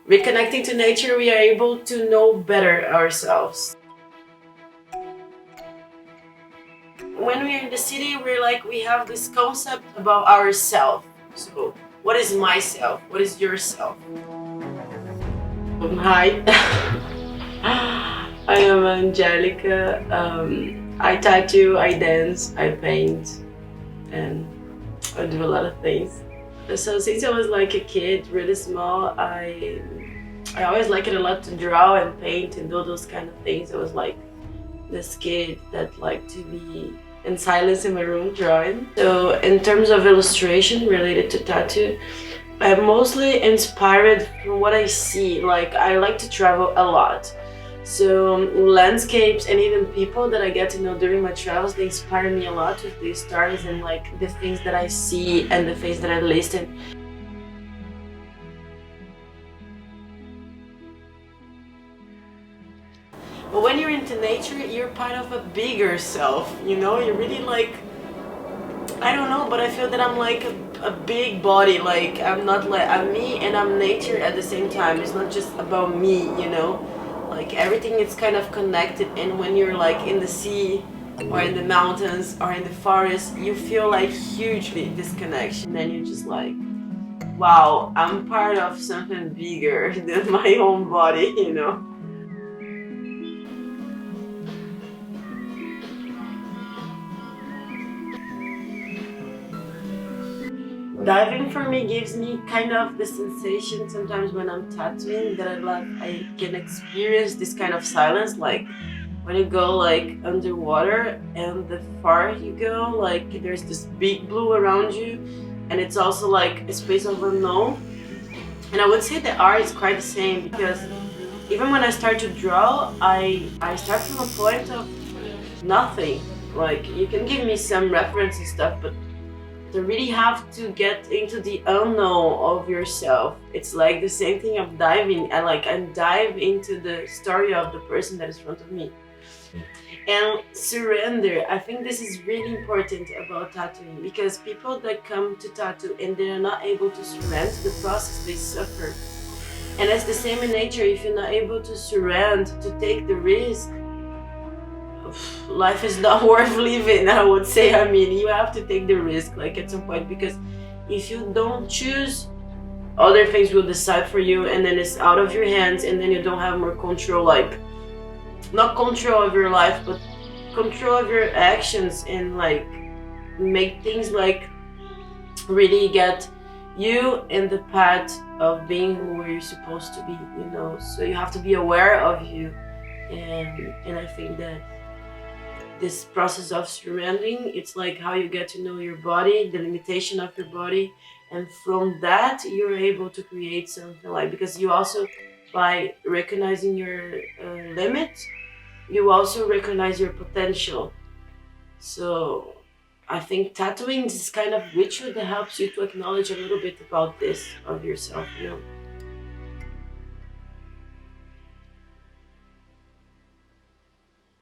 Reconnecting to nature, we are able to know better ourselves. When we are in the city, we have this concept about ourself. So, what is myself? What is yourself? Hi, I am Angelica. I tattoo, I dance, I paint, and I do a lot of things. So since I was like a kid, really small, I always liked it a lot to draw and paint and do those kind of things. I was like this kid that liked to be in silence in my room drawing. So in terms of illustration related to tattoo, I'm mostly inspired from what I see. Like I like to travel a lot. So landscapes and even people that I get to know during my travels, they inspire me a lot with these stories and like the things that I see and the things that I listen. But when you're into nature, you're part of a bigger self, you know? You're really like, I don't know, but I feel that I'm like a big body. Like I'm not like, I'm me and I'm nature at the same time. It's not just about me, you know? Like everything is kind of connected, and when you're like in the sea or in the mountains or in the forest, you feel like hugely this connection. Then you're just like, wow, I'm part of something bigger than my own body, you know? Diving for me gives me kind of the sensation sometimes when I'm tattooing that I can experience this kind of silence, like when you go like underwater and the far you go, like there's this big blue around you, and it's also like a space of unknown. And I would say the art is quite the same, because even when I start to draw, I start from a point of nothing. Like you can give me some reference and stuff, but to really have to get into the unknown of yourself, it's like the same thing of diving. I dive into the story of the person that is in front of me. And surrender, I think this is really important about tattooing, because people that come to tattoo and they're not able to surrender the process, they suffer. And it's the same in nature. If you're not able to surrender, to take the risk, life is not worth living, I would say. I mean, you have to take the risk, like at some point, because if you don't choose, other things will decide for you, and then it's out of your hands, and then you don't have more control, like not control of your life, but control of your actions, and like make things like really get you in the path of being who you're supposed to be, you know? So you have to be aware of you, and I think that this process of surrendering, it's like how you get to know your body, the limitation of your body, and from that you're able to create something, like, because you also, by recognizing your limits, you also recognize your potential. So I think tattooing is this kind of ritual that helps you to acknowledge a little bit about this of yourself, you know.